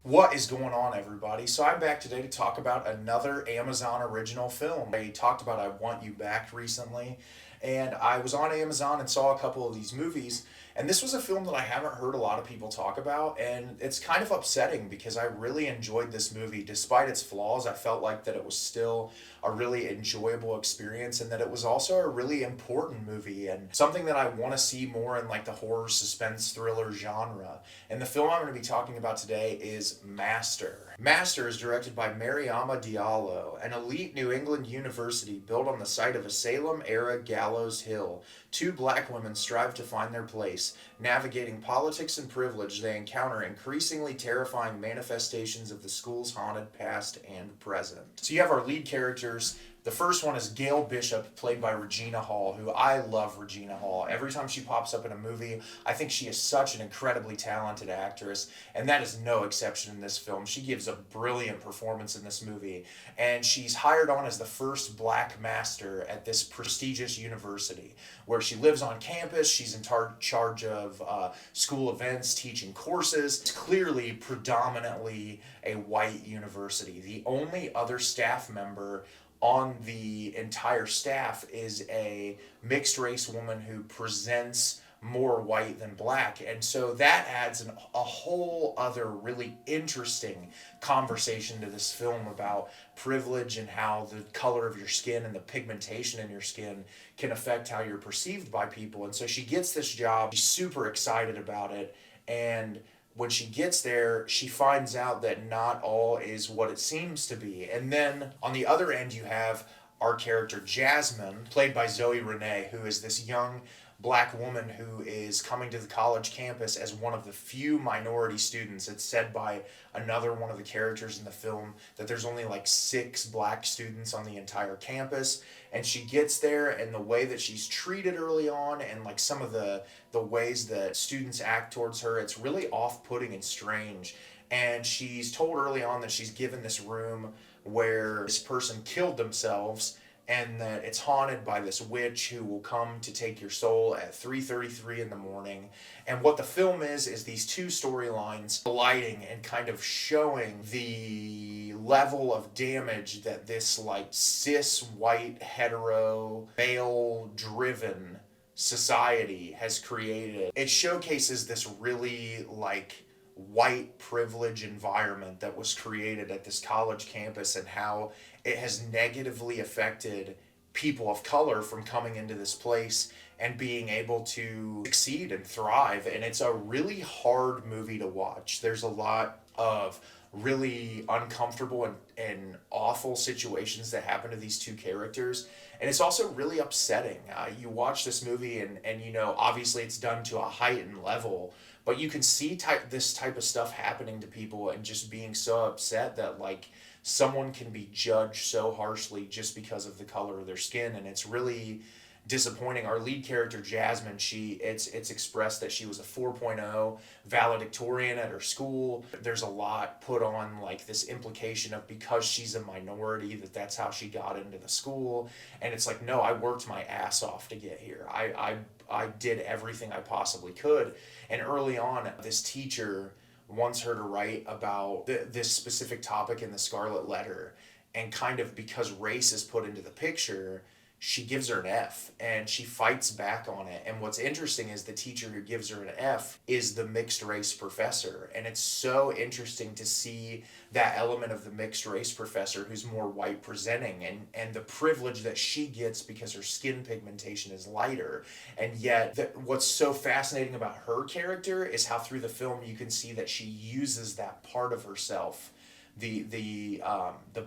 What is going on, everybody? So I'm back today to talk about another Amazon original film. I talked about I Want You Back recently, and I was on Amazon and saw a couple of these movies, and this was a film that I haven't heard a lot of people talk about, and it's kind of upsetting because I really enjoyed this movie. Despite its flaws, I felt like that it was still a really enjoyable experience and that it was also a really important movie and something that I want to see more in like the horror suspense thriller genre. And the film I'm going to be talking about today is Master. Master is directed by Mariama Diallo, an elite New England university built on the site of a Salem-era gallows hill. Two black women strive to find their place, navigating politics and privilege. They encounter increasingly terrifying manifestations of the school's haunted past and present. So you have our lead characters. The first one is Gail Bishop, played by Regina Hall, who I love Regina Hall. Every time she pops up in a movie, I think she is such an incredibly talented actress, and that is no exception in this film. She gives a brilliant performance in this movie, and she's hired on as the first black master at this prestigious university, where she lives on campus. She's in charge of school events, teaching courses. It's clearly predominantly a white university. The only other staff member on the entire staff is a mixed race woman who presents more white than black. And so that adds a whole other really interesting conversation to this film about privilege and how the color of your skin and the pigmentation in your skin can affect how you're perceived by people. And so she gets this job. She's super excited about it. And when she gets there, she finds out that not all is what it seems to be. And then on the other end, you have our character Jasmine, played by Zoe Renee, who is this young black woman who is coming to the college campus as one of the few minority students. It's said by another one of the characters in the film that there's only like 6 black students on the entire campus. And she gets there, and the way that she's treated early on and like some of the ways that students act towards her, it's really off-putting and strange. And she's told early on that she's given this room where this person killed themselves, and that it's haunted by this witch who will come to take your soul at 3:33 in the morning. And what the film is these two storylines colliding and kind of showing the level of damage that this like cis white hetero male driven society has created. It showcases this really like white privilege environment that was created at this college campus and how it has negatively affected people of color from coming into this place and being able to succeed and thrive. And it's a really hard movie to watch. There's a lot of really uncomfortable and awful situations that happen to these two characters. And it's also really upsetting. You watch this movie and you know, obviously it's done to a heightened level, but you can see this type of stuff happening to people and just being so upset that like someone can be judged so harshly just because of the color of their skin. And it's really disappointing. Our lead character Jasmine, it's expressed that she was a 4.0 valedictorian at her school. There's a lot put on like this implication of because she's a minority that's how she got into the school. And it's like, no, I worked my ass off to get here. I did everything I possibly could. And early on, this teacher wants her to write about this specific topic in the Scarlet Letter, and kind of because race is put into the picture, she gives her an F and she fights back on it. And what's interesting is the teacher who gives her an F is the mixed race professor. And it's so interesting to see that element of the mixed race professor who's more white presenting and the privilege that she gets because her skin pigmentation is lighter. And yet what's so fascinating about her character is how through the film you can see that she uses that part of herself, the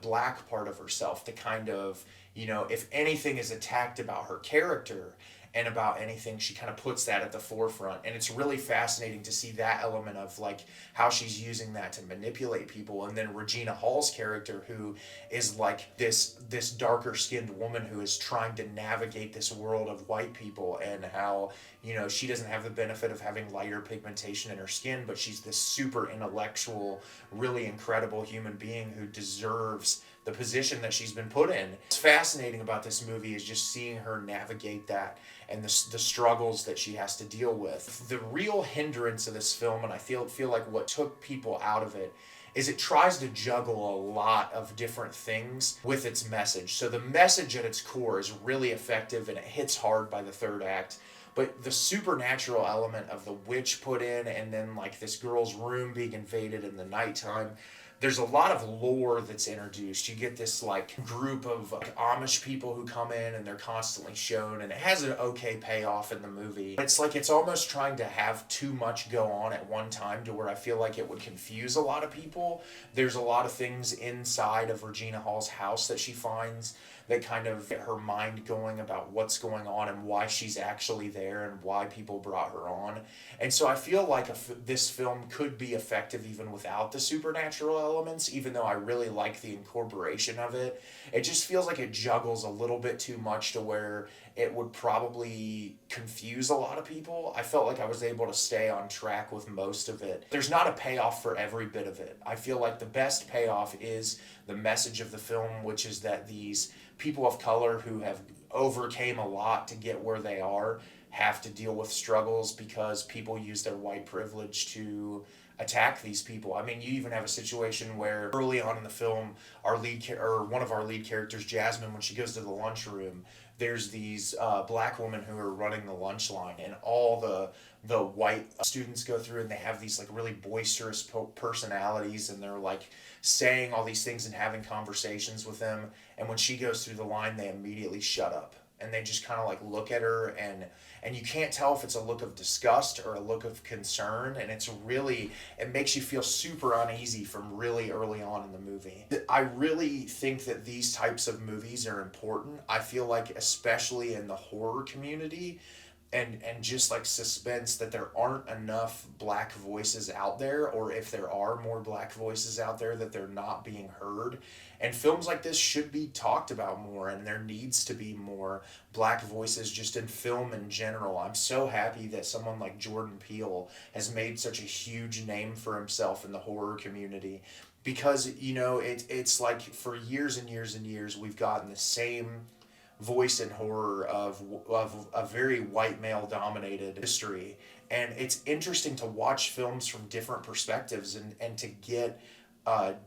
black part of herself, to kind of, you know, if anything is attacked about her character and about anything, she kind of puts that at the forefront. And it's really fascinating to see that element of like how she's using that to manipulate people. And then Regina Hall's character, who is like this darker skinned woman who is trying to navigate this world of white people, and how, you know, she doesn't have the benefit of having lighter pigmentation in her skin, but she's this super intellectual, really incredible human being who deserves the position that she's been put in. What's fascinating about this movie is just seeing her navigate that and the struggles that she has to deal with. The real hindrance of this film, and I feel like what took people out of it, is it tries to juggle a lot of different things with its message. So the message at its core is really effective and it hits hard by the third act. But the supernatural element of the witch put in, and then like this girl's room being invaded in the nighttime, there's a lot of lore that's introduced. You get this like group of like Amish people who come in and they're constantly shown, and it has an okay payoff in the movie. It's like it's almost trying to have too much go on at one time to where I feel like it would confuse a lot of people. There's a lot of things inside of Regina Hall's house that she finds that kind of get her mind going about what's going on and why she's actually there and why people brought her on. And so I feel like this film could be effective even without the supernatural elements, even though I really like the incorporation of it. It just feels like it juggles a little bit too much to where it would probably confuse a lot of people. I felt like I was able to stay on track with most of it. There's not a payoff for every bit of it. I feel like the best payoff is the message of the film, which is that these people of color who have overcame a lot to get where they are have to deal with struggles because people use their white privilege to attack these people. I mean, you even have a situation where early on in the film, one of our lead characters, Jasmine, when she goes to the lunchroom, there's these black women who are running the lunch line, and all the white students go through, and they have these like really boisterous personalities, and they're like saying all these things and having conversations with them. And when she goes through the line, they immediately shut up, and they just kind of like look at her, and you can't tell if it's a look of disgust or a look of concern, and it makes you feel super uneasy from really early on in the movie. I really think that these types of movies are important. I feel like especially in the horror community, and just like suspense, that there aren't enough black voices out there, or if there are more black voices out there, that they're not being heard. And films like this should be talked about more, and there needs to be more black voices just in film in general. I'm so happy that someone like Jordan Peele has made such a huge name for himself in the horror community, because it's like for years and years and years we've gotten the same voice in horror of a very white male dominated history. And it's interesting to watch films from different perspectives, and to get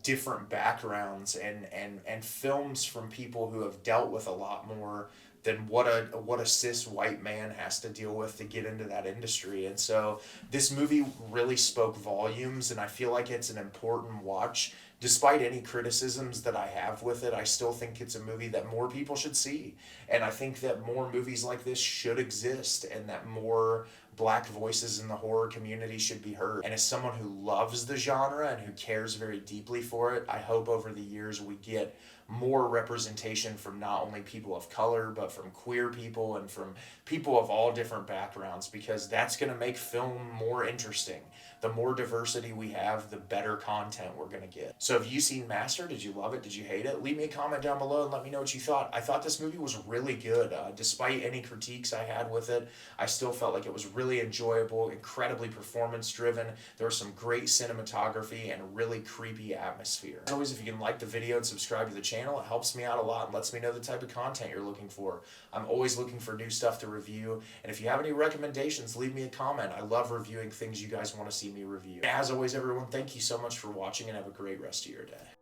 different backgrounds, and films from people who have dealt with a lot more than what a cis white man has to deal with to get into that industry. And so this movie really spoke volumes, and I feel like it's an important watch. Despite any criticisms that I have with it, I still think it's a movie that more people should see. And I think that more movies like this should exist, and that more black voices in the horror community should be heard. And as someone who loves the genre and who cares very deeply for it, I hope over the years we get more representation from not only people of color, but from queer people and from people of all different backgrounds, because that's going to make film more interesting. The more diversity we have, the better content we're going to get. So have you seen Master? Did you love it? Did you hate it? Leave me a comment down below and let me know what you thought. I thought this movie was really good. Despite any critiques I had with it, I still felt like it was really enjoyable, incredibly performance driven. There was some great cinematography and a really creepy atmosphere. As always, if you can like the video and subscribe to the channel, it helps me out a lot and lets me know the type of content you're looking for. I'm always looking for new stuff to review, and if you have any recommendations, leave me a comment. I love reviewing things you guys want to see me review. As always, everyone, thank you so much for watching, and have a great rest of your day.